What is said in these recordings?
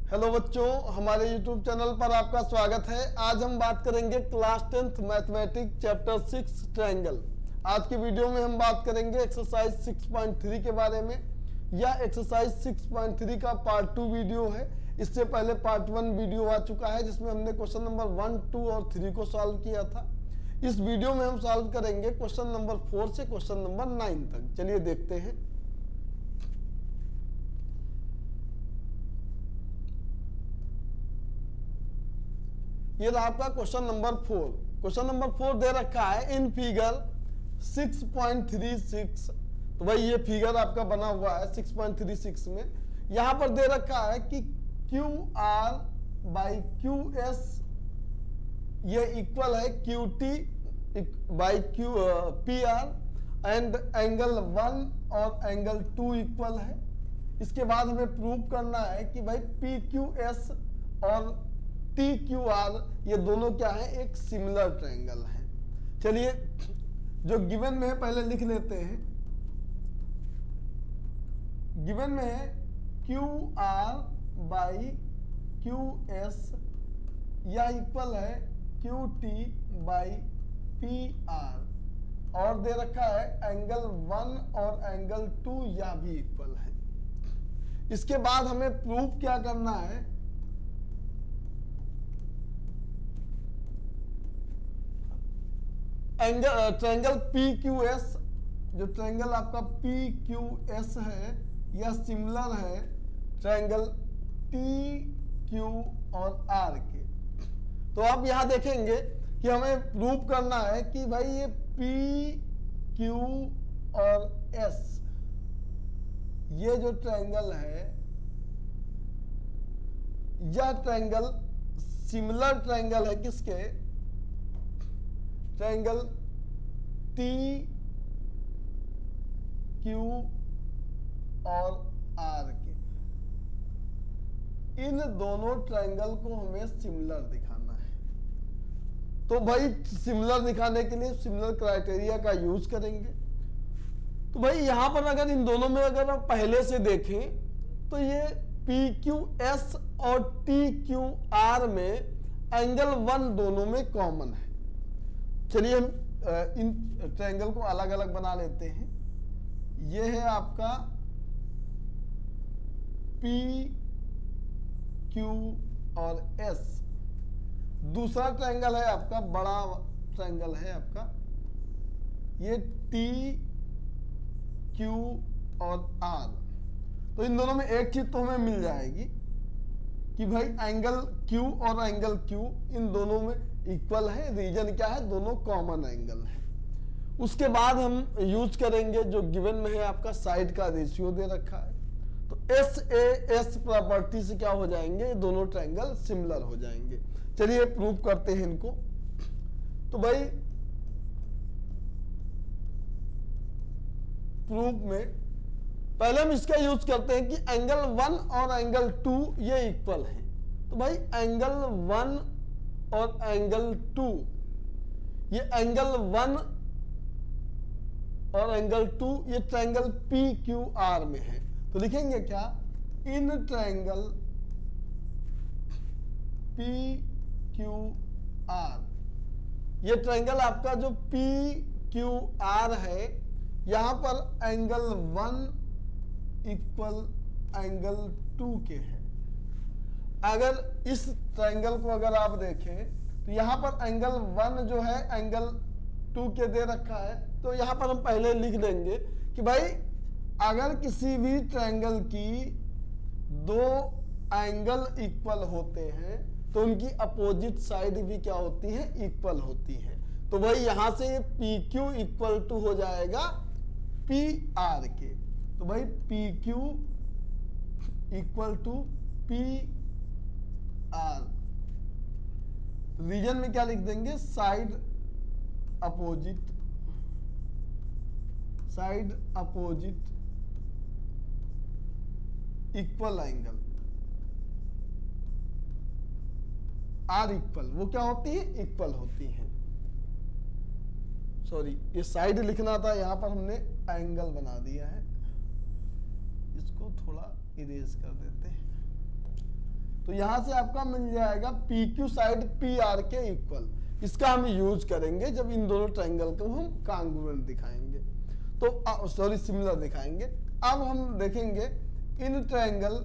Hello बच्चों, हमारे YouTube channel पर आपका स्वागत है। आज हम बात करेंगे class 10th mathematics chapter 6 triangle. आज की वीडियो में हम बात करेंगे एक्सरसाइज 6.3 के बारे में। यह एक्सरसाइज 6.3 का पार्ट 2 वीडियो है। इससे पहले पार्ट 1 वीडियो आ चुका है जिसमें हमने क्वेश्चन नंबर 1, 2 और 3 को सॉल्व किया था। इस वीडियो में हम सॉल्व करेंगे क्वेश्चन नंबर 4 से क्वेश्चन नंबर 9 तक। चलिए देखते हैं। ये रहा आपका क्वेश्चन नंबर 4। क्वेश्चन नंबर 4 दे रखा है इन फिगर 6.36। तो भाई ये फिगर आपका बना हुआ है 6.36 में। यहां पर दे रखा है कि QR बाई QS ये इक्वल है QT by PR and angle 1 और एंगल 2 इक्वल है। इसके बाद हमें प्रूव करना है कि भाई PQS और TQR ये दोनों क्या है, एक सिमिलर ट्रायंगल है। चलिए जो गिवन में है पहले लिख लेते हैं। गिवन में है QR बाई QS यह इक्वल है QT बाई PR और दे रखा है एंगल 1 और एंगल 2 यह भी इक्वल है। इसके बाद हमें प्रूफ क्या करना है, ट्रायंगल PQS, जो ट्रायंगल आपका PQS है यह सिमिलर है ट्रायंगल TQ और R के। तो आप यहां देखेंगे कि हमें प्रूव करना है कि भाई ये PQ और S ये जो ट्रायंगल है यह ट्रायंगल सिमिलर ट्रायंगल है किसके, ट्रायंगल TQ और R के। इन दोनों ट्रायंगल को हमें सिमिलर दिखाना है। तो भाई सिमिलर दिखाने के लिए सिमिलर क्राइटेरिया का यूज करेंगे। तो भाई यहां पर अगर इन दोनों में अगर आप पहले से देखें तो ये PQS और TQR में एंगल 1 दोनों में कॉमन है। चलिए हम इन ट्रायंगल को अलग अलग बना लेते हैं। यह है आपका PQ और S। दूसरा ट्रायंगल है आपका, बड़ा ट्रायंगल है आपका ये TQ और R। तो इन दोनों में एक चीज तो हमें मिल जाएगी कि भाई एंगल Q और एंगल Q इन दोनों में इक्वल है। रीजन क्या है, दोनों कॉमन एंगल है। उसके बाद हम यूज करेंगे जो गिवन में है आपका साइड का रेशियो दे रखा है। तो SAS प्रॉपर्टी से क्या हो जाएंगे, दोनों ट्रायंगल सिमिलर हो जाएंगे। चलिए प्रूव करते हैं इनको। तो भाई प्रूफ में पहले हम इसका यूज करते हैं कि एंगल 1 और एंगल 2 ये इक्वल है। तो भाई एंगल 1 और एंगल 2 ये एंगल 1 और एंगल 2 ये ट्रायंगल PQR में है। तो लिखेंगे क्या, इन ट्रायंगल PQR ये ट्रायंगल आपका जो PQR है यहां पर एंगल 1 इक्वल एंगल 2 के है। अगर इस ट्रायंगल को अगर आप देखें तो यहां पर एंगल 1 जो है एंगल 2 के दे रखा है। तो यहां पर हम पहले लिख देंगे कि भाई अगर किसी भी ट्रायंगल की दो एंगल इक्वल होते हैं तो उनकी अपोजिट साइड भी क्या होती है, इक्वल होती है। तो भाई यहां से ये PQ इक्वल टू हो जाएगा PR के। तो भाई PQ equal to PR। Reason में क्या लिख देंगे, side opposite equal angle R equal, वो क्या होती है, इक्वल होती है। सॉरी ये साइड लिखना था, यहां पर हमने एंगल बना दिया है। इसको थोड़ा इरेज कर देते हैं। तो यहां से आपका मिल जाएगा P Q side P R के इक्वल। इसका हम यूज करेंगे जब इन दोनों ट्रायंगल को हम कांग्रुएंट दिखाएंगे, तो सॉरी सिमिलर दिखाएंगे। अब हम देखेंगे in triangle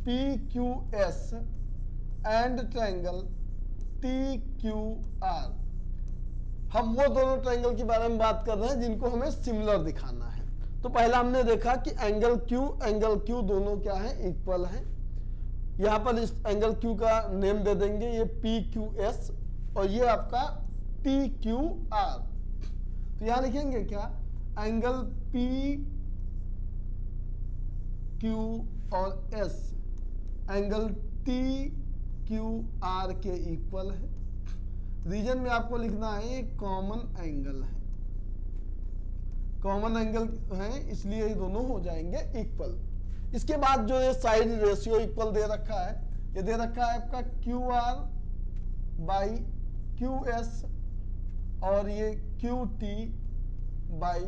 P Q S and triangle T Q R, हम वो दोनों ट्रायंगल के बारे में बात कर रहे हैं जिनको हमें सिमिलर दिखाना है। तो पहला हमने देखा कि एंगल क्यू दोनों क्या है, इक्वल है। यहां पर इस एंगल क्यू का नेम दे देंगे, ये पी क्यू एस और ये आपका टी क्यू आर। तो यहां लिखेंगे क्या, एंगल पी क्यू और S angle T Q R के इक्वल है। रीजन में आपको लिखना है एक कॉमन एंगल है, कॉमन एंगल है इसलिए ये दोनों हो जाएंगे इक्वल। इसके बाद जो ये साइड रेशियो इक्वल दे रखा है, ये दे रखा है आपका Q R by Q S और ये Q T by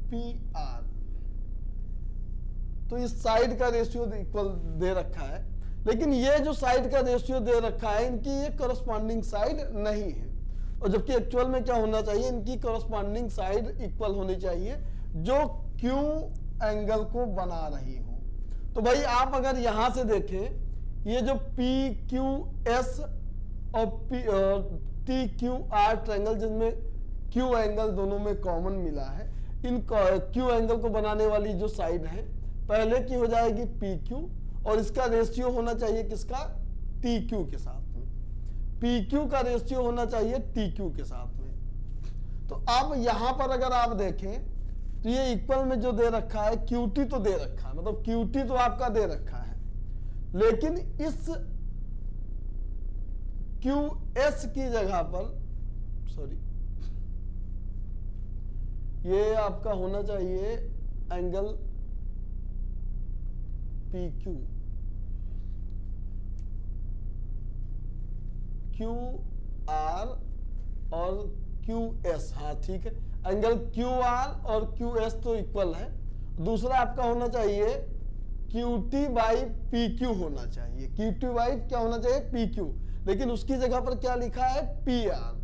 P R. तो इस साइड का रेशियो इक्वल दे रखा है, लेकिन ये जो साइड का रेशियो दे रखा है इनकी ये करस्पॉन्डिंग साइड नहीं है। और जबकि एक्चुअल में क्या होना चाहिए, इनकी करस्पॉन्डिंग साइड इक्वल होनी चाहिए जो क्यू एंगल को बना रही हो। तो भाई आप अगर यहां से देखें, ये जो पी क्यू एस और टी क्यू आर ट्रायंगल जिसमें क्यू एंगल दोनों में कॉमन मिला है, इन क्यू एंगल को बनाने वाली जो साइड है पहले की हो जाएगी पी क्यू और इसका रेशियो होना चाहिए किसका, टी क्यू के साथ में। पी क्यू का रेशियो होना चाहिए टी क्यू के साथ में। तो अब यहां पर अगर आप देखें तो ये इक्वल में जो दे रखा है क्यू टी तो दे रखा है, मतलब क्यू टी तो आपका दे रखा है, लेकिन इस क्यू एस की जगह पर सॉरी ये आपका होना चाहिए angle P Q, Q R और क्यू एस, हाँ ठीक है, एंगल क्यू आर और क्यू एस तो इक्वल है। दूसरा आपका होना चाहिए Q T by P Q होना चाहिए, क्यू टी बाई क्या होना चाहिए, पी क्यू, लेकिन उसकी जगह पर क्या लिखा है, पी आर।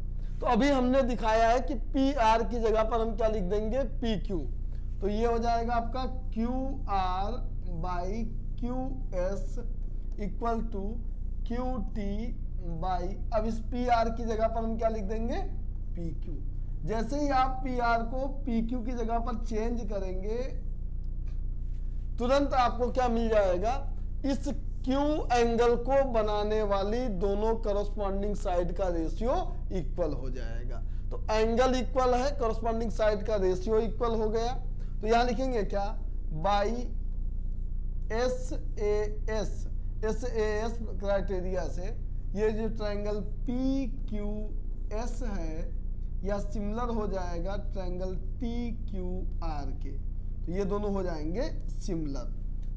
तो अभी हमने दिखाया है कि पी आर की जगह पर हम क्या लिख देंगे, पी क्यू। तो ये हो जाएगा आपका Q R by Q S equal to Q T by, अब इस पी आर की जगह पर हम क्या लिख देंगे, पी क्यू। जैसे ही आप पी आर को पी क्यू की जगह पर चेंज करेंगे तुरंत आपको क्या मिल जाएगा, इस क्यू एंगल को बनाने वाली दोनों करस्पॉन्डिंग साइड का रेशियो इक्वल हो जाएगा। तो एंगल इक्वल है, करस्पॉन्डिंग साइड का रेशियो इक्वल हो गया। तो यहां लिखेंगे क्या, by S A S criteria से ये जो ट्रायंगल पी क्यू एस है या सिमिलर हो जाएगा ट्रायंगल टी क्यू आर के, तो ये दोनों हो जाएंगे सिमिलर।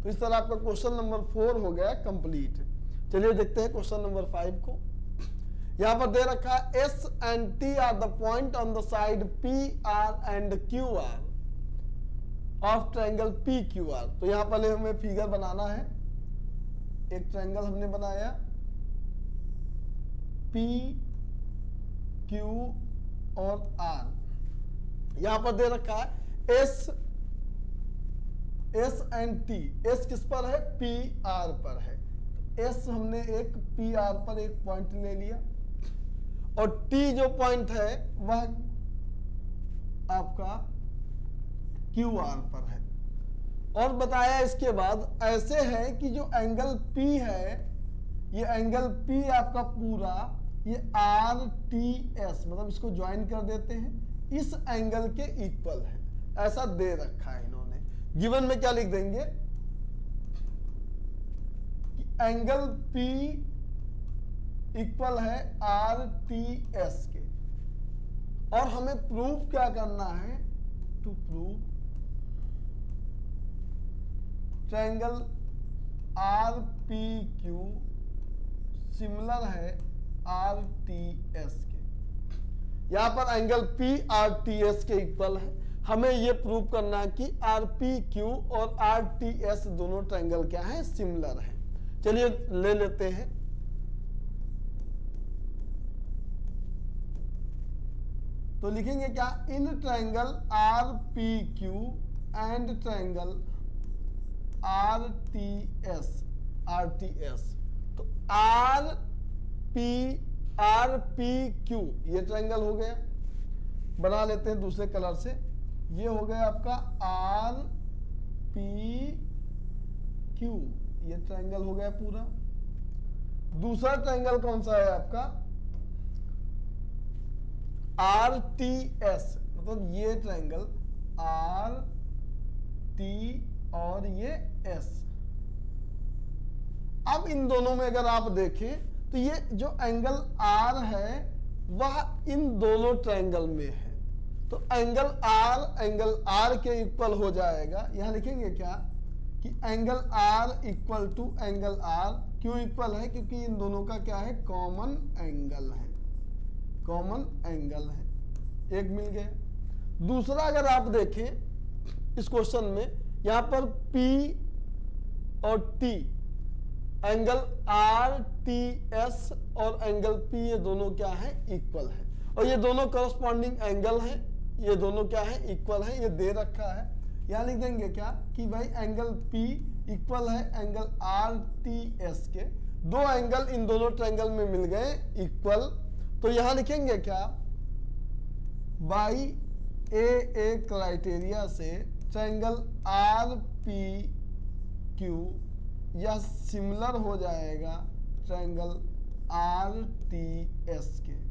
तो इस तरह आपका क्वेश्चन नंबर 4 हो गया कंप्लीट। चलिए देखते हैं क्वेश्चन नंबर 5 को। यहां पर दे रखा है S and T R the point on the side P R and Q R of triangle P Q R. तो यहां पहले हमें फिगर बनाना है, एक ट्रायंगल हमने बनाया पी क्यू और आर। यहां पर दे रखा है एस एंड टी, एस किस पर है, पी आर पर है। एस हमने एक पी आर पर एक पॉइंट ले लिया और टी जो पॉइंट है वह आपका क्यू आर पर है। और बताया इसके बाद ऐसे है कि जो एंगल पी है, ये एंगल पी आपका पूरा ये आर टी एस, मतलब इसको ज्वाइन कर देते हैं, इस एंगल के इक्वल है, ऐसा दे रखा है इन्होंने। गिवन में क्या लिख देंगे कि एंगल पी इक्वल है आर टी एस के, और हमें प्रूव क्या करना है, to prove triangle R P Q similar है आर टी एस के। यहां पर angle P R T S के इक्वल है। हमें यह प्रूव करना है कि आर पी क्यू और आर टी एस दोनों ट्रायंगल क्या है, सिमिलर है। चलिए ले लेते हैं। तो लिखेंगे क्या, इन triangle R P Q and triangle are T S. तो आर पी क्यू ये ट्रायंगल हो गया, बना लेते हैं दूसरे कलर से। ये हो गया आपका आर पी क्यू, ये ट्रायंगल हो गया पूरा। दूसरा ट्रायंगल कौन सा है आपका, आर टी एस, मतलब ये ट्रायंगल आर टी और ये एस। अब इन दोनों में अगर आप देखें तो ये जो एंगल आर है वह इन दोनों ट्रायंगल में है, तो एंगल आर के इक्वल हो जाएगा। यहां लिखेंगे क्या कि angle R equal to angle R, क्यों इक्वल है, क्योंकि इन दोनों का क्या है, कॉमन एंगल है, कॉमन एंगल है, एक मिल गया। दूसरा अगर आप देखें इस क्वेश्चन में, यहां पर P और T, angle are T S और एंगल P ये दोनों क्या है, इक्वल है, और ये दोनों करस्पॉन्डिंग एंगल हैं, ये दोनों क्या है, इक्वल है, ये दे रखा है। यहां लिख देंगे क्या कि भाई एंगल P इक्वल है एंगल आर टी एस के, दो एंगल इन दोनों ट्रायंगल में मिल गए इक्वल। तो यहां लिखेंगे क्या, बाई ए क्राइटेरिया से ट्रायंगल आर पी क्यू या सिमिलर हो जाएगा ट्रायंगल आर टी एस के।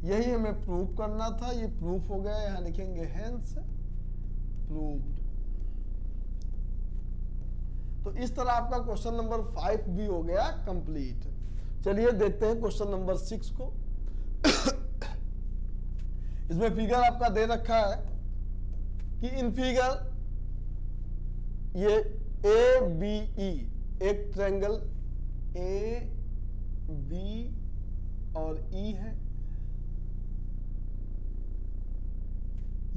यही हमें प्रूव करना था, ये प्रूफ हो गया। यहां लिखेंगे हेंस प्रूव्ड। तो इस तरह आपका क्वेश्चन नंबर 5 भी हो गया कंप्लीट। चलिए देखते हैं क्वेश्चन नंबर 6 को। इसमें फिगर आपका दे रखा है कि इन फिगर ये ए बी ई, एक ट्रायंगल ए बी और ई है,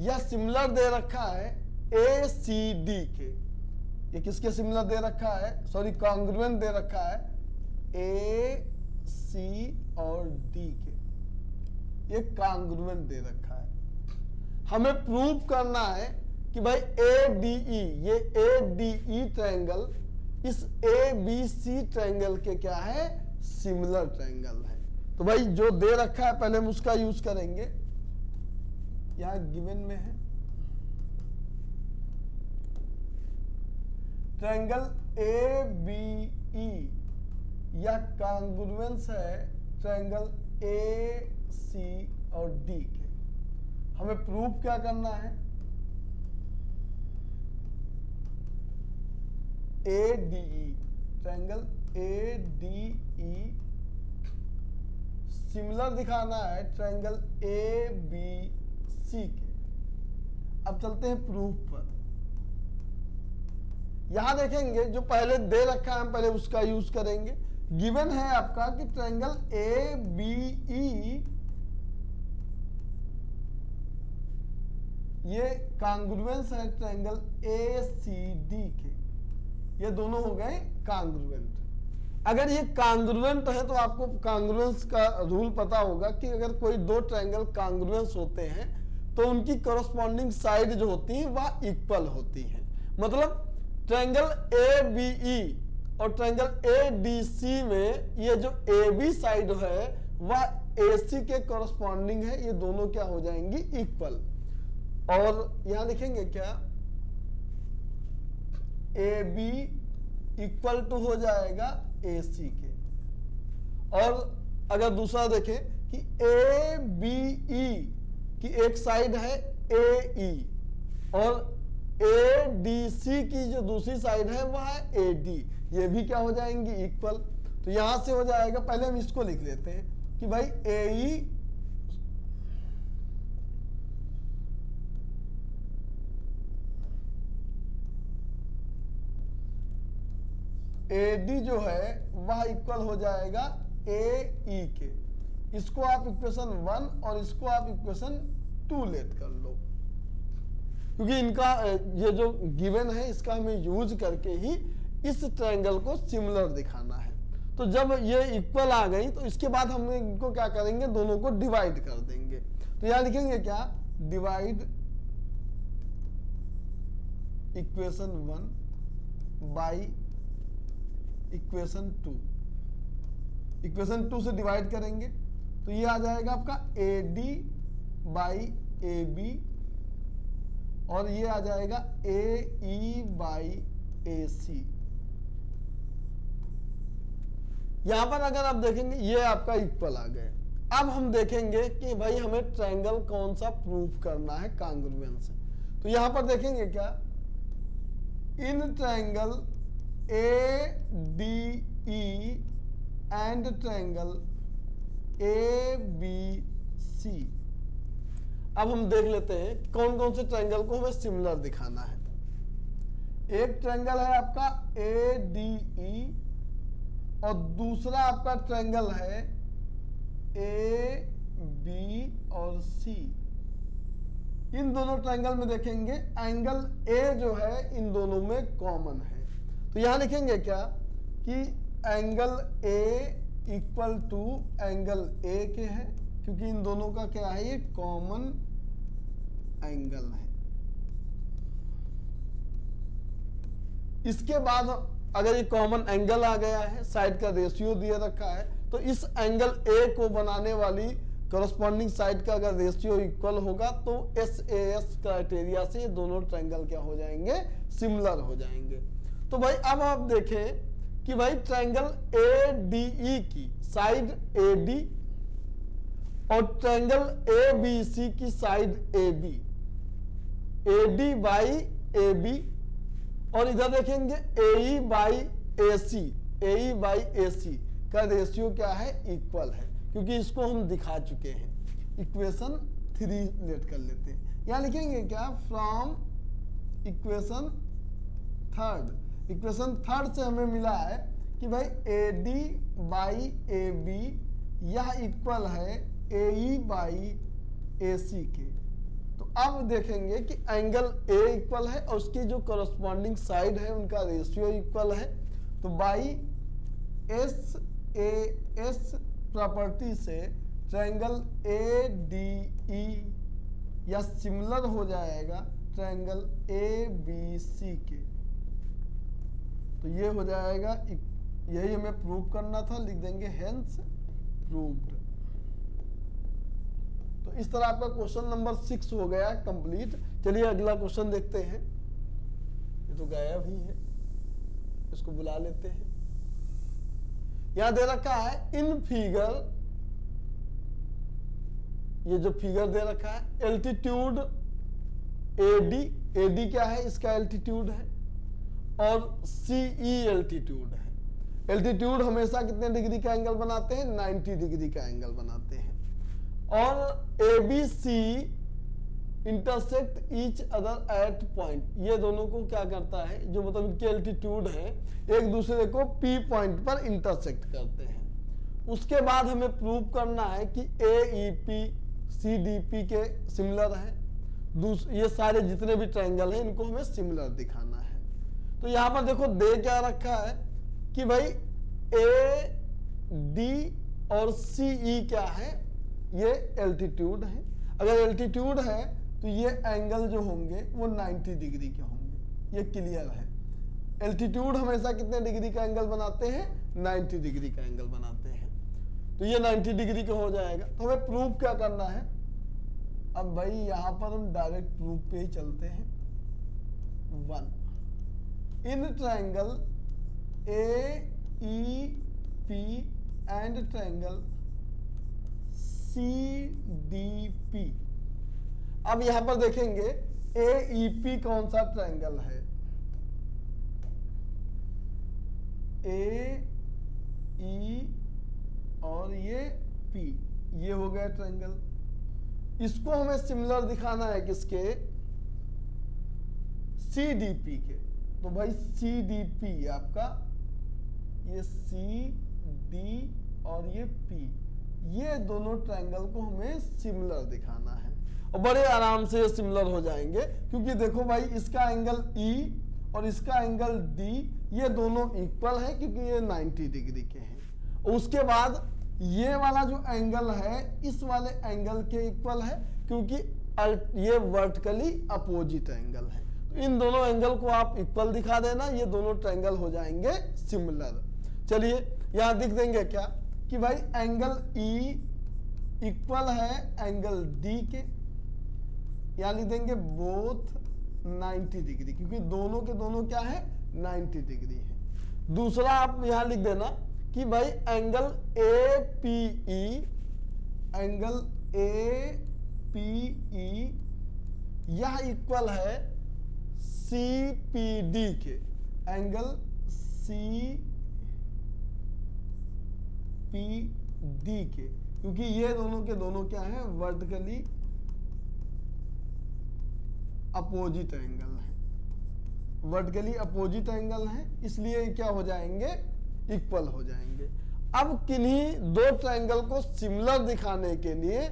यह सिमिलर दे रखा है ए सी डी के। ये किसके सिमिलर दे रखा है, सॉरी कॉन्ग्रुएंट दे रखा है ए सी और डी के, ये कॉन्ग्रुएंट दे रखा है। हमें प्रूव करना है कि भाई ए डी ई, ये ए डी ई ट्रायंगल इस ए बी सी ट्रायंगल के क्या है, सिमिलर ट्रायंगल है। तो भाई जो दे रखा है पहले हम उसका यूज करेंगे। यहां गिवन में है ट्रायंगल ए बी ई या कॉन्ग्रुएंस है ट्रायंगल ए सी और डी के। हमें प्रूफ क्या करना है, A D E, triangle A D E similar दिखाना है ट्रायंगल ए बी सी के। अब चलते हैं प्रूफ पर। यहां देखेंगे जो पहले दे रखा है हम पहले उसका यूज करेंगे। गिवन है आपका कि ट्रायंगल ए बी ई ये कॉन्ग्रुएंस है ट्रायंगल ए सी डी के, ये दोनों हो गए कॉन्ग्रुएंट। अगर ये कॉन्ग्रुएंट है तो आपको कॉन्ग्रुएंस का रूल पता होगा कि अगर कोई दो ट्रायंगल कॉन्ग्रुएंस होते हैं तो उनकी कॉरस्पॉन्डिंग साइड जो होती है वह इक्वल होती है। मतलब ट्रायंगल ए बी ई और ट्रायंगल ए डी सी में ये जो ए बी साइड है वह ए सी के कॉरस्पॉन्डिंग है, ये दोनों क्या हो जाएंगी, इक्वल। और यहां लिखेंगे क्या, ए बी इक्वल टू हो जाएगा ए सी के। और अगर दूसरा देखें कि ए बी ई की एक साइड है ए ई और ए डी सी की जो दूसरी साइड है वह है ए डी, ये भी क्या हो जाएंगी, इक्वल। तो यहां से हो जाएगा, पहले हम इसको लिख लेते हैं कि भाई ए ई ए डी जो है वह इक्वल हो जाएगा ए ई के। इसको आप इक्वेशन 1 और इसको आप इक्वेशन 2 लेट कर लो, क्योंकि इनका ये जो गिवन है इसका हमें यूज करके ही इस ट्रायंगल को सिमिलर दिखाना है। तो जब ये इक्वल आ गई तो इसके बाद हम इनको क्या करेंगे, दोनों को डिवाइड कर देंगे। तो यहां लिखेंगे क्या, divide equation 1 by equation 2। Equation 2 से डिवाइड करेंगे तो ये आ जाएगा आपका AD बाई AB और ये आ जाएगा AE बाई AC। यहां पर अगर आप देखेंगे ये आपका इक्वल आ गए। अब हम देखेंगे कि भाई हमें ट्रायंगल कौन सा प्रूफ करना है कांग्रुएंस से। तो यहां पर देखेंगे क्या, इन triangle ADE and triangle ABC। अब हम देख लेते हैं कौन कौन से ट्रायंगल को हमें सिमिलर दिखाना है। एक ट्रायंगल है आपका ADE और दूसरा आपका ट्रायंगल है AB और C। इन दोनों ट्रायंगल में देखेंगे एंगल A जो है इन दोनों में कॉमन है। तो यहां लिखेंगे क्या कि angle A equal to angle A के है, क्योंकि इन दोनों का क्या है, ये कॉमन एंगल है। इसके बाद अगर ये कॉमन एंगल आ गया है, साइड का रेशियो दिया रखा है, तो इस एंगल A को बनाने वाली कॉरस्पॉन्डिंग साइड का अगर रेशियो इक्वल होगा तो SAS क्राइटेरिया से ये दोनों ट्रायंगल क्या हो जाएंगे, सिमिलर हो जाएंगे। तो भाई अब आप देखें कि भाई ट्रायंगल ADE की साइड AD और ट्रायंगल ABC की side AB, AD by AB और इधर देखेंगे AE by AC, AE by AC का रेशियो क्या है, इक्वल है, क्योंकि इसको हम दिखा चुके हैं। इक्वेशन 3 लेट कर लेते हैं। यहां लिखेंगे क्या, फ्रॉम इक्वेशन 3। इक्वेशन 3 से हमें मिला है कि भाई AD बाई AB यह इक्वल है AE बाई AC के। तो अब देखेंगे कि एंगल A इक्वल है और उसकी जो कॉरस्पॉन्डिंग साइड है उनका रेशियो इक्वल है। तो बाई SAS प्रॉपर्टी से ट्रायंगल ADE या सिमिलर हो जाएगा ट्रायंगल ABC के। तो ये हो जाएगा, यही हमें प्रूव करना था, लिख देंगे हेंस प्रूव्ड। तो इस तरह आपका क्वेश्चन नंबर 6 हो गया कंप्लीट। चलिए अगला क्वेश्चन देखते हैं। ये तो गायब ही है, इसको बुला लेते हैं। यहां दे रखा है इन फिगर, ये जो फिगर दे रखा है, एल्टीट्यूड AD क्या है, इसका एल्टीट्यूड है, और CE एल्टीट्यूड है। एल्टीट्यूड हमेशा कितने डिग्री का एंगल बनाते हैं, 90 डिग्री का एंगल बनाते हैं। और ABC intersect each other at point, ये दोनों को क्या करता है, जो मतलब इनके एल्टीट्यूड है एक दूसरे को P पॉइंट पर इंटरसेक्ट करते हैं। उसके बाद हमें प्रूव करना है कि AEP CDP के सिमिलर है। ये सारे जितने भी ट्रायंगल हैं इनको हमें सिमिलर दिखाना है। तो यहां पर देखो दे क्या रखा है कि भाई AD और CE क्या है, ये एल्टीट्यूड है। अगर एल्टीट्यूड है तो ये एंगल जो होंगे वो 90 डिग्री के होंगे, ये क्लियर है। एल्टीट्यूड हमेशा कितने डिग्री का एंगल बनाते हैं, 90 डिग्री का एंगल बनाते हैं। तो ये 90 डिग्री का हो जाएगा। तो हमें प्रूफ क्या करना है, अब भाई यहां पर हम डायरेक्ट प्रूफ पे ही चलते हैं। 1 in triangle AEP and triangle CDP। अब यहां पर देखेंगे AEP कौन सा ट्रायंगल है, AE और ये P, ये हो गया ट्रायंगल। इसको हमें सिमिलर दिखाना है किसके, CDP के। तो भाई CDP आपका, ये CD और ये P, ये दोनों ट्रायंगल को हमें सिमिलर दिखाना है और बड़े आराम से ये सिमिलर हो जाएंगे, क्योंकि देखो भाई इसका एंगल E और इसका एंगल D, ये दोनों इक्वल है क्योंकि ये 90 डिग्री के हैं। उसके बाद ये वाला जो एंगल है इस वाले एंगल के इक्वल है, क्योंकि ये वर्टिकली अपोजिट एंगल है। तो इन दोनों एंगल को आप इक्वल दिखा देना, ये दोनों ट्रायंगल हो जाएंगे सिमिलर। चलिए यहां दिख देंगे क्या कि भाई एंगल ई इक्वल है एंगल डी के, यहां लिख देंगे बोथ 90 डिग्री, क्योंकि दोनों के दोनों क्या है 90 डिग्री है। दूसरा आप यहां लिख देना कि भाई angle A P E, angle A P E यह इक्वल है सी पी डी के, एंगल सी पी डी के, क्योंकि ये दोनों के दोनों क्या है वर्टिकली अपोजिट एंगल है, वर्टिकली अपोजिट एंगल है, इसलिए क्या हो जाएंगे इक्वल हो जाएंगे। अब किन्हीं दो ट्रायंगल को सिमिलर दिखाने के लिए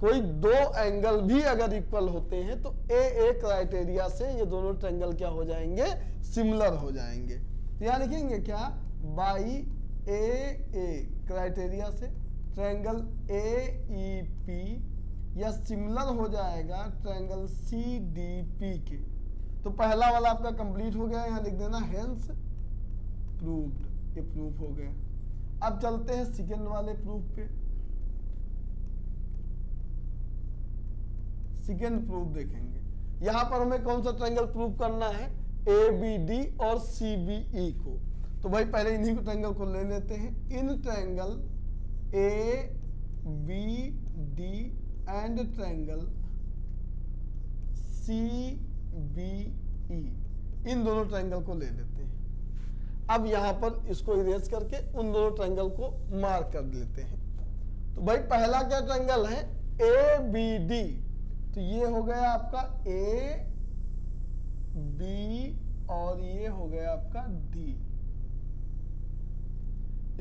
कोई दो एंगल भी अगर इक्वल होते हैं तो ए क्राइटेरिया से ये दोनों ट्रायंगल क्या हो जाएंगे सिमिलर हो जाएंगे। तो यहां लिखेंगे क्या बाई ए क्राइटेरिया से ट्रायंगल ए ई पी या सिमिलर हो जाएगा ट्रायंगल सी डी पी के। तो पहला वाला आपका कंप्लीट हो गया, यहां लिख देना हेंस प्रूव्ड, ये प्रूफ हो गया। अब चलते हैं सेकेंड वाले प्रूफ पे। सेकेंड प्रूफ देखेंगे, यहां पर हमें कौन सा ट्रायंगल प्रूफ करना है ए बी डी और सी बी ई को। तो भाई पहले इन्हीं ट्रायंगल को ले लेते हैं। इन triangle A B D and triangle C B E, इन दोनों ट्रायंगल को ले लेते हैं। अब यहां पर इसको इरेज करके उन दोनों ट्रायंगल को मार्क कर लेते हैं। तो भाई पहला क्या ट्रायंगल है ए बी डी, तो ये हो गया आपका ए बी और ये हो गया आपका डी,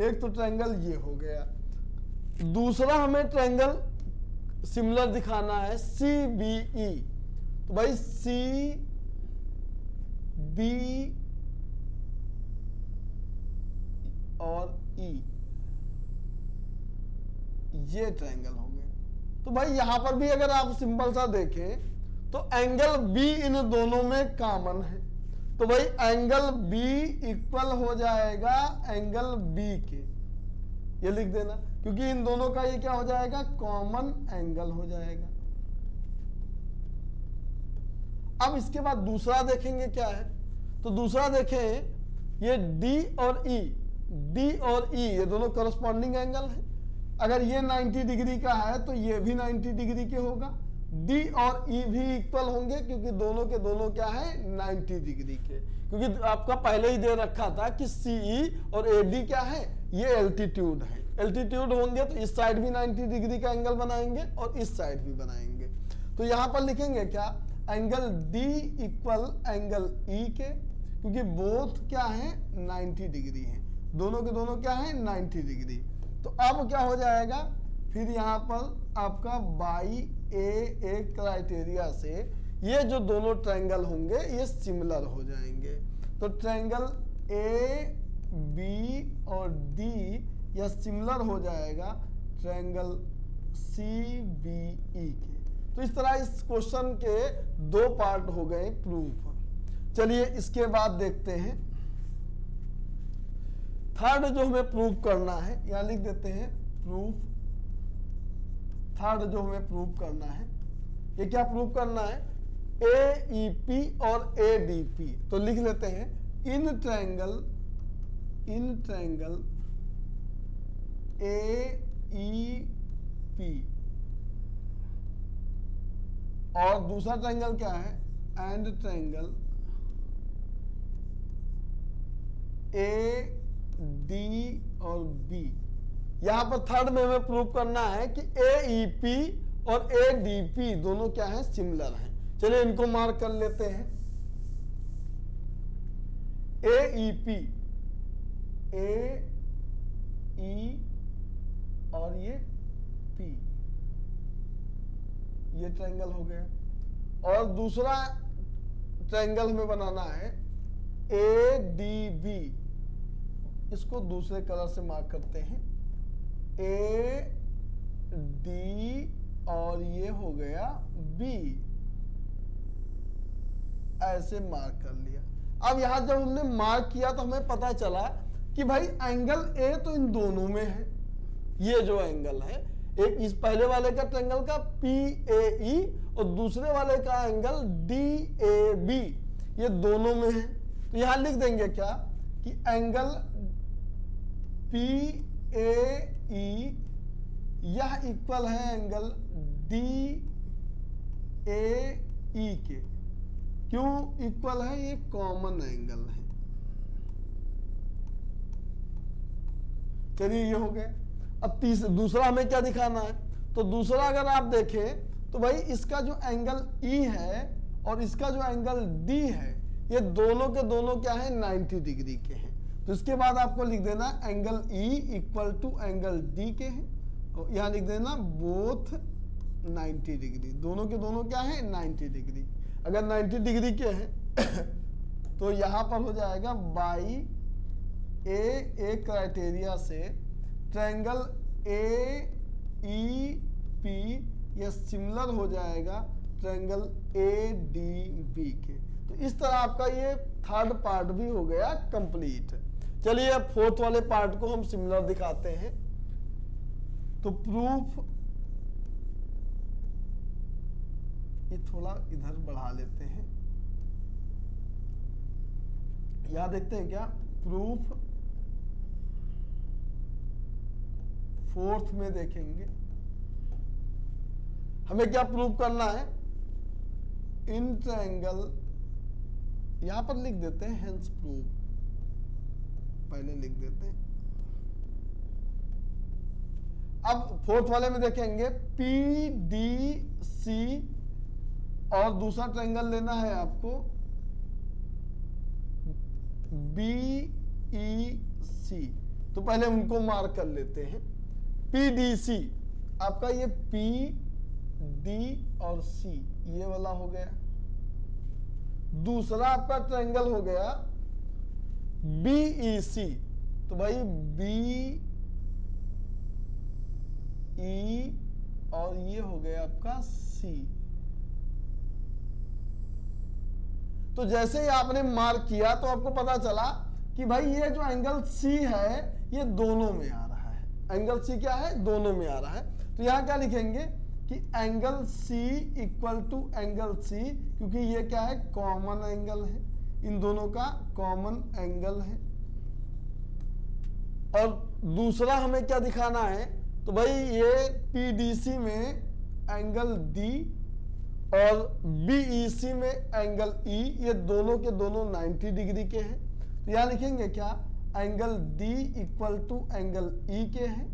एक तो ट्रायंगल ये हो गया। दूसरा हमें ट्रायंगल सिमिलर दिखाना है सी बी ई, तो भाई सी बी और ई ये ट्रायंगल हो गए। तो भाई यहां पर भी अगर आप सिंपल सा देखें तो एंगल बी इन दोनों में कॉमन है, तो भाई एंगल बी इक्वल हो जाएगा एंगल बी के, ये लिख देना, क्योंकि इन दोनों का ये क्या हो जाएगा कॉमन एंगल हो जाएगा। अब इसके बाद दूसरा देखेंगे क्या है, तो दूसरा देखें ये डी और ई, डी और ई ये दोनों करस्पॉन्डिंग एंगल है। अगर ये 90 डिग्री का है तो ये भी 90 डिग्री के होगा, डी और ई भी इक्वल होंगे क्योंकि दोनों के दोनों क्या है 90 डिग्री के, क्योंकि आपका पहले ही दे रखा था कि सीई और एडी क्या है ये एल्टीट्यूड है, एल्टीट्यूड होंगे तो इस साइड भी 90 डिग्री का एंगल बनाएंगे और इस साइड भी बनाएंगे। तो यहां पर लिखेंगे क्या angle D equal angle E के, क्योंकि बोथ क्या है 90 डिग्री है, दोनों के दोनों क्या है 90 डिग्री। तो अब क्या हो जाएगा फिर यहां पर आपका बाई ए क्राइटेरिया से ये जो दोनों ट्रायंगल होंगे ये सिमिलर हो जाएंगे। तो ट्रायंगल ए बी और डी यह सिमिलर हो जाएगा ट्रायंगल सी बी ई के। तो इस तरह इस क्वेश्चन के दो पार्ट हो गए प्रूफ। चलिए इसके बाद देखते हैं थर्ड जो हमें प्रूफ करना है, यहां लिख देते हैं प्रूफ। थर्ड जो हमें प्रूफ करना है ये क्या प्रूफ करना है ए ई पी और ए डी पी। तो लिख लेते हैं इन ट्रायंगल ए ई पी और दूसरा ट्रायंगल क्या है एंड ट्रायंगल ए डी और बी। यहां पर थर्ड में हमें प्रूव करना है कि ए ई पी और ए डी पी दोनों क्या है सिमिलर हैं। चलिए इनको मार्क कर लेते हैं। ए ई पी, ए ई और ये पी, ये ट्रायंगल हो गया। और दूसरा ट्रायंगल हमें बनाना है ए डी बी, इसको दूसरे कलर से मार्क करते हैं, ए डी और ये हो गया बी, ऐसे मार्क कर लिया। अब यहां जब हमने मार्क किया तो हमें पता चला कि भाई एंगल ए तो इन दोनों में है, ये जो एंगल है एक इस पहले वाले का ट्रायंगल का पी ए ई और दूसरे वाले का एंगल डी ए बी, ये दोनों में है। तो यहां लिख देंगे क्या कि एंगल पी ए ई यह इक्वल है एंगल डी ए ई के। क्यों इक्वल है? ये कॉमन एंगल है। चलिए ये हो गया। अब दूसरा हमें क्या दिखाना है? तो दूसरा अगर आप देखें तो भाई इसका जो एंगल ई है और इसका जो एंगल डी है, ये दोनों के दोनों क्या है? 90 डिग्री के हैं। तो इसके बाद आपको लिख देना angle E equal to angle D के हैं, और यहां लिख देना बोथ 90 डिग्री। दोनों के दोनों क्या है? 90 डिग्री। अगर 90 डिग्री के हैं तो यहां पर हो जाएगा बाई ए क्राइटेरिया से ट्रायंगल ए ई पी यह सिमिलर हो जाएगा ट्रायंगल ए डी बी के। तो इस तरह आपका ये थर्ड पार्ट भी हो गया कंप्लीट। चलिए अब फोर्थ वाले पार्ट को हम सिमिलर दिखाते हैं। तो प्रूफ, ये थोड़ा इधर बढ़ा लेते हैं, यहां देखते हैं क्या प्रूफ फोर्थ में देखेंगे। हमें क्या प्रूफ करना है? इन ट्रायंगल, यहां पर लिख देते हैं हेंस प्रूफ, पहले लिख देते हैं। अब फोर्थ वाले में देखेंगे पी डी सी और दूसरा ट्रायंगल लेना है आपको बी ई सी। तो पहले उनको मार्क कर लेते हैं। पी डी सी आपका ये पी डी और सी ये वाला हो गया। दूसरा आपका ट्रायंगल हो गया बी ई सी। तो भाई बी ई और ये हो गया आपका सी। तो जैसे ही आपने मार्क किया तो आपको पता चला कि भाई ये जो एंगल सी है ये दोनों में आ रहा है। एंगल सी क्या है? दोनों में आ रहा है। तो यहां क्या लिखेंगे कि angle C equal to angle C, क्योंकि ये क्या है? कॉमन एंगल है, इन दोनों का कॉमन एंगल है। और दूसरा हमें क्या दिखाना है? तो भाई ये पीडीसी में एंगल डी और बीईसी में एंगल ई, ये दोनों के दोनों 90 डिग्री के हैं। तो यहां लिखेंगे क्या? Angle D equal to angle E के हैं।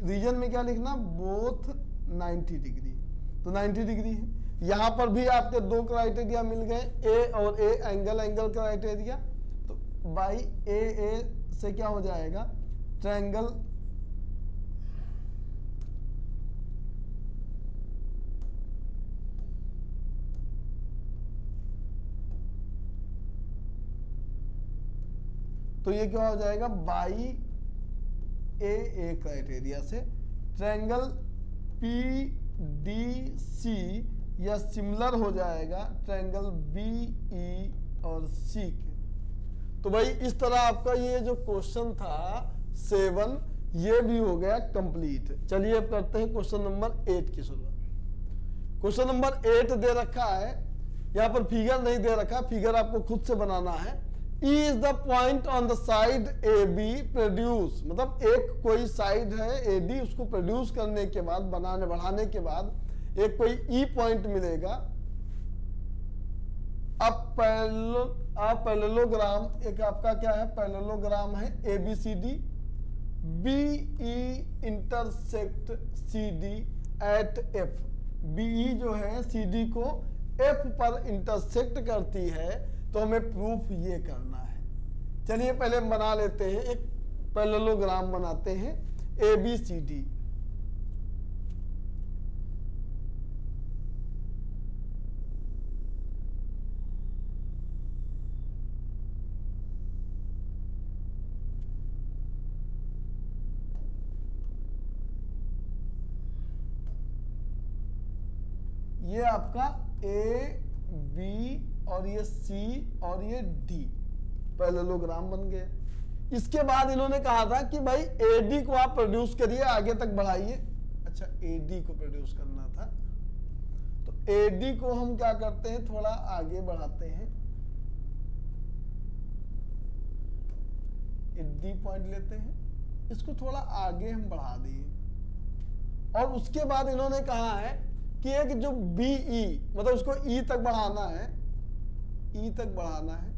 रीजन में क्या लिखना? Both 90 degree. तो 90 डिग्री है। यहां पर भी आपके दो क्राइटेरिया मिल गए, ए और ए, एंगल क्राइटेरिया। तो बाई ए से क्या हो जाएगा? ट्रायंगल तो ये क्या हो जाएगा? बाई ए क्राइटेरिया से ट्रायंगल पी डी सी या सिमिलर हो जाएगा ट्रायंगल बी ई और सी के। तो भाई इस तरह आपका ये जो क्वेश्चन था 7 ये भी हो गया कंप्लीट। चलिए अब करते हैं क्वेश्चन नंबर 8 की शुरुआत। क्वेश्चन नंबर 8 दे रखा है, यहां पर फिगर नहीं दे रखा, फिगर आपको खुद से बनाना है। E is the point on the side AB produce, मतलब एक कोई साइड है AD, उसको प्रोड्यूस करने के बाद, बढ़ाने के बाद एक कोई E पॉइंट मिलेगा। अब पैरेललोग्राम, एक आपका क्या है? पैरेललोग्राम है ABCD। BE intersect CD at F। BE जो है CD को F पर इंटरसेक्ट करती है, तो हमें प्रूफ ये करना है। चलिए पहले बना लेते हैं, एक पैरेललोग्राम बनाते हैं ABCD। ये आपका ए बी और ये सी और ये डी पैरेललोग्राम बन गए। इसके बाद इन्होंने कहा था कि भाई एडी को आप प्रोड्यूस करिए, आगे तक बढ़ाइए। अच्छा, एडी को प्रोड्यूस करना था, तो एडी को हम क्या करते हैं, थोड़ा आगे बढ़ाते हैं। डी पॉइंट लेते हैं, इसको थोड़ा आगे हम बढ़ा दिए। और उसके बाद इन्होंने कहा है कि एक जो बीई, मतलब उसको ई तक बढ़ाना है, ई तक बढ़ाना है।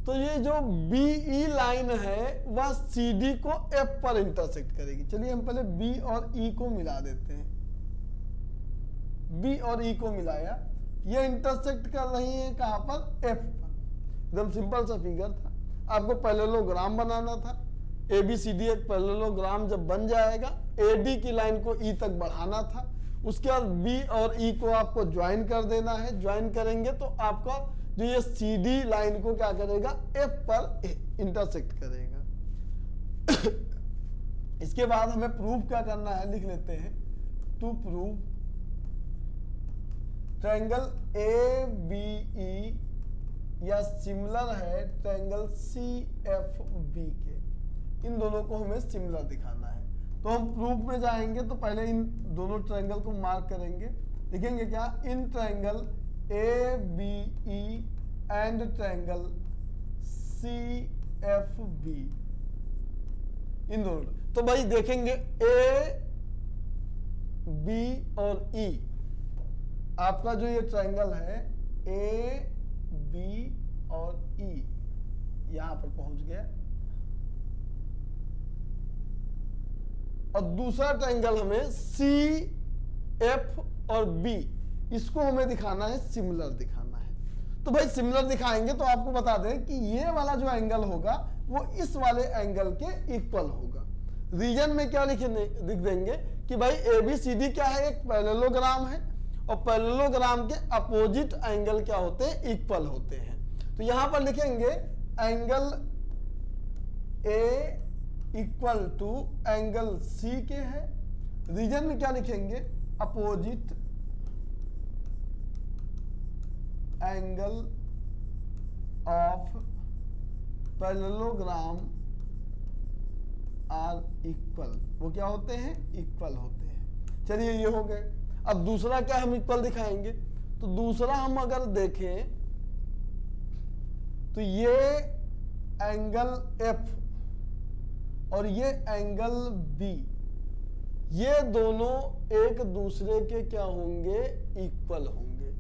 तो ये जो बीई लाइन है वह सीडी को एफ पर इंटरसेक्ट करेगी। चलिए हम पहले बी और ई को मिला देते हैं। बी और ई को मिलाया, ये इंटरसेक्ट कर रही है कहां पर, एफ पर। एकदम सिंपल सा फिगर था। आपको पैरेललोग्राम बनाना था। एबीसीडी एक पैरेललोग्राम जब बन जाएगा, एडी की लाइन को ई तक बढ़ाना था। उसके बाद बी और ई को आपको ज्वाइन कर देना है। ज्वाइन करेंगे तो आपका जो ये सीडी लाइन को क्या करेगा, एफ पर इंटरसेक्ट करेगा। इसके बाद हमें प्रूव क्या करना है, लिख लेते हैं। To prove triangle A B E या सिमिलर है ट्रायंगल सी एफ बी के, इन दोनों को हमें सिमिलर दिखाना है। तो हम प्रूफ में जाएंगे तो पहले इन दोनों ट्रायंगल को मार्क करेंगे। लिखेंगे क्या, इन triangle A B E and triangle C F B, इन दोनों। तो भाई देखेंगे ए बी और ई, आपका जो ये ट्रायंगल है ए बी और ई यहां पर पहुंच गया। और दूसरा ट्रायंगल हमें सी एफ और बी, इसको हमें दिखाना है, सिमिलर दिखाना है। तो भाई सिमिलर दिखाएंगे तो आपको बता दें कि ये वाला जो एंगल होगा वो इस वाले एंगल के इक्वल होगा। रीजन में क्या लिख देंगे कि भाई एबीसीडी क्या है, एक पैरेललोग्राम है, और पैरेललोग्राम के अपोजिट एंगल क्या होते हैं, इक्वल होते हैं। तो यहां पर लिखेंगे angle A equal to angle C के है। रीजन में क्या लिखेंगे, opposite angle of parallelogram are equal, वो क्या होते हैं, इक्वल होते हैं। चलिए ये हो गए। अब दूसरा क्या हम इक्वल दिखाएंगे, तो दूसरा हम अगर देखें तो ये एंगल एफ और ये एंगल बी, ये दोनों एक दूसरे के क्या होंगे, इक्वल होंगे।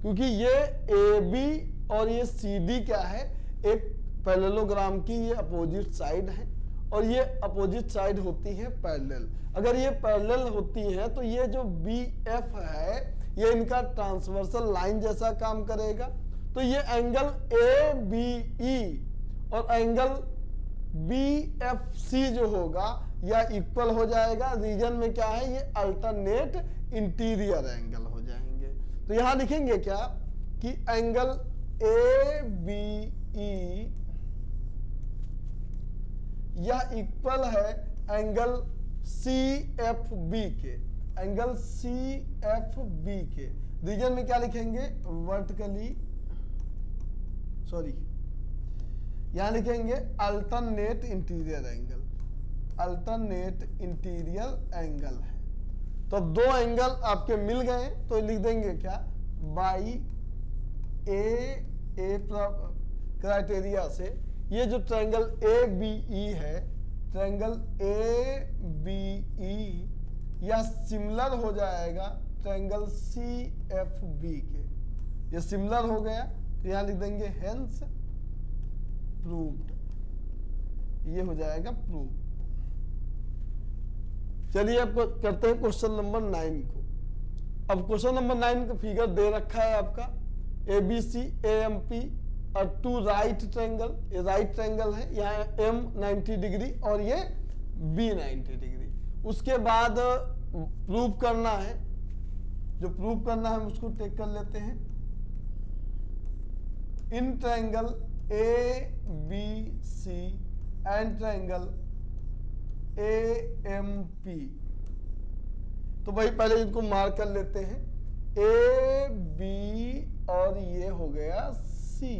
क्योंकि ये ए बी और ये सी डी क्या है, एक पैरेललोग्राम की ये अपोजिट साइड है, और ये अपोजिट साइड होती है पैरेलल। अगर ये पैरेलल होती है तो ये जो बी एफ है ये इनका ट्रांसवर्सल लाइन जैसा काम करेगा। तो ये एंगल ए बी ई और एंगल बी एफ सी जो होगा यह इक्वल हो जाएगा। रीजन में क्या है, ये अल्टरनेट इंटीरियर एंगल हो जाएंगे। तो यहां लिखेंगे क्या कि एंगल ए बी ई यह इक्वल है एंगल सी एफ बी के, एंगल सी एफ बी के। रीजन में क्या लिखेंगे, वर्टिकली, सॉरी यहां लिखेंगे alternate interior angle, alternate interior angle है। तो अब दो एंगल आपके मिल गए तो लिख देंगे क्या, बाई ए क्राइटेरिया से ये जो ट्रायंगल ए बी ई है, ट्रायंगल ए बी ई या सिमिलर हो जाएगा ट्रायंगल सी एफ बी के। ये सिमिलर हो गया तो यहां लिख देंगे हेंस प्रूव्ड, ये हो जाएगा प्रूव। चलिए अब करते हैं क्वेश्चन नंबर 9 को। अब क्वेश्चन नंबर 9 का फिगर दे रखा है आपका, A B C A M P और टू राइट ट्रायंगल, ये राइट ट्रायंगल है, यहाँ एम 90 डिग्री और ये बी 90 डिग्री। उसके बाद प्रूव करना है, जो प्रूव करना है उसको टेक कर लेते हैं। इन triangle A B C and triangle A M P. तो भाई पहले इनको मार्क कर लेते हैं। ए बी और ये हो गया सी।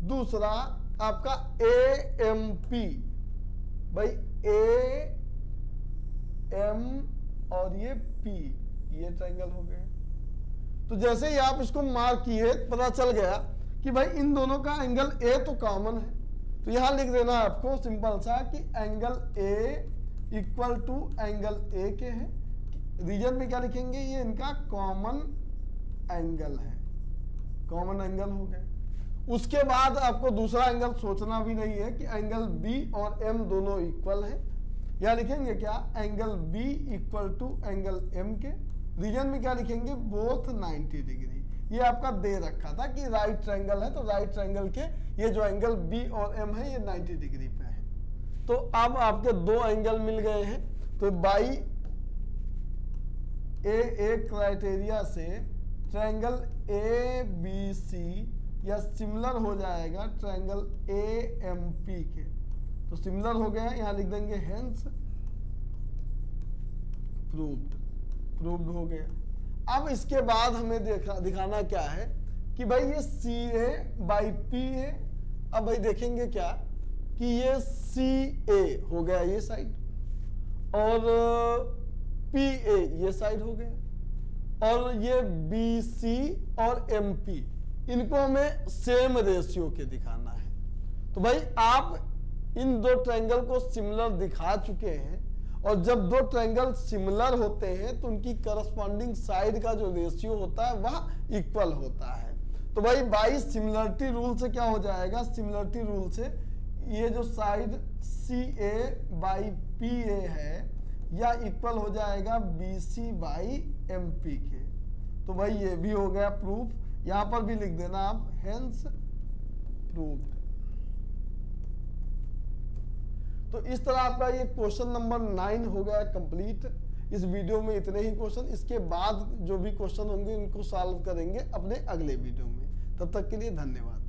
दूसरा आपका ए एम पी, भाई ए एम और ये पी, ये ट्रायंगल हो गए। तो जैसे ही आप इसको मार्क किए पता चल गया कि भाई इन दोनों का एंगल ए तो कॉमन है, तो यहां लिख देना आपको सिंपल सा कि angle A equal to angle A के है। रीजन में क्या लिखेंगे, ये इनका कॉमन एंगल है, कॉमन एंगल हो गए। उसके बाद आपको दूसरा एंगल सोचना भी नहीं है कि एंगल बी और एम दोनों इक्वल है। या लिखेंगे क्या, angle B equal to angle M के। रीजन में क्या लिखेंगे, बोथ 90 डिग्री। ये आपका दे रखा था कि राइट ट्रायंगल है, तो राइट ट्रायंगल के ये जो एंगल बी और एम है ये 90 डिग्री पे है। तो अब आपके दो एंगल मिल गए हैं। तो बाई ए क्राइटेरिया से ट्रायंगल ए बी सी या सिमिलर हो जाएगा ट्रायंगल ए एम पी के। तो सिमिलर हो गया, यहां लिख देंगे हेंस प्रूव्ड हो गया। अब इसके बाद हमें दिखाना क्या है कि भाई ये सी ए बाई पी है। अब भाई देखेंगे क्या कि ये सी ए हो गया ये साइड, और पी ए ये साइड हो गया, और ये बी सी और एम पी, इनको हमें सेम रेशियो के दिखाना है। तो भाई आप इन दो ट्रायंगल को सिमिलर दिखा चुके हैं, और जब दो ट्रायंगल सिमिलर होते हैं तो उनकी करस्पॉन्डिंग साइड का जो रेशियो होता है वह इक्वल होता है। तो भाई बाई सिमिलरिटी रूल से क्या हो जाएगा, सिमिलरिटी रूल से ये जो side C A by P A है या इक्वल हो जाएगा B C by M P के। तो भाई ये भी हो गया प्रूफ। यहां पर भी लिख देना आप हेंस प्रूव्ड। तो इस तरह आपका ये क्वेश्चन नंबर 9 हो गया कंप्लीट। इस वीडियो में इतने ही क्वेश्चन, इसके बाद जो भी क्वेश्चन होंगे उनको सॉल्व करेंगे अपने अगले वीडियो में। तब तक के लिए धन्यवाद।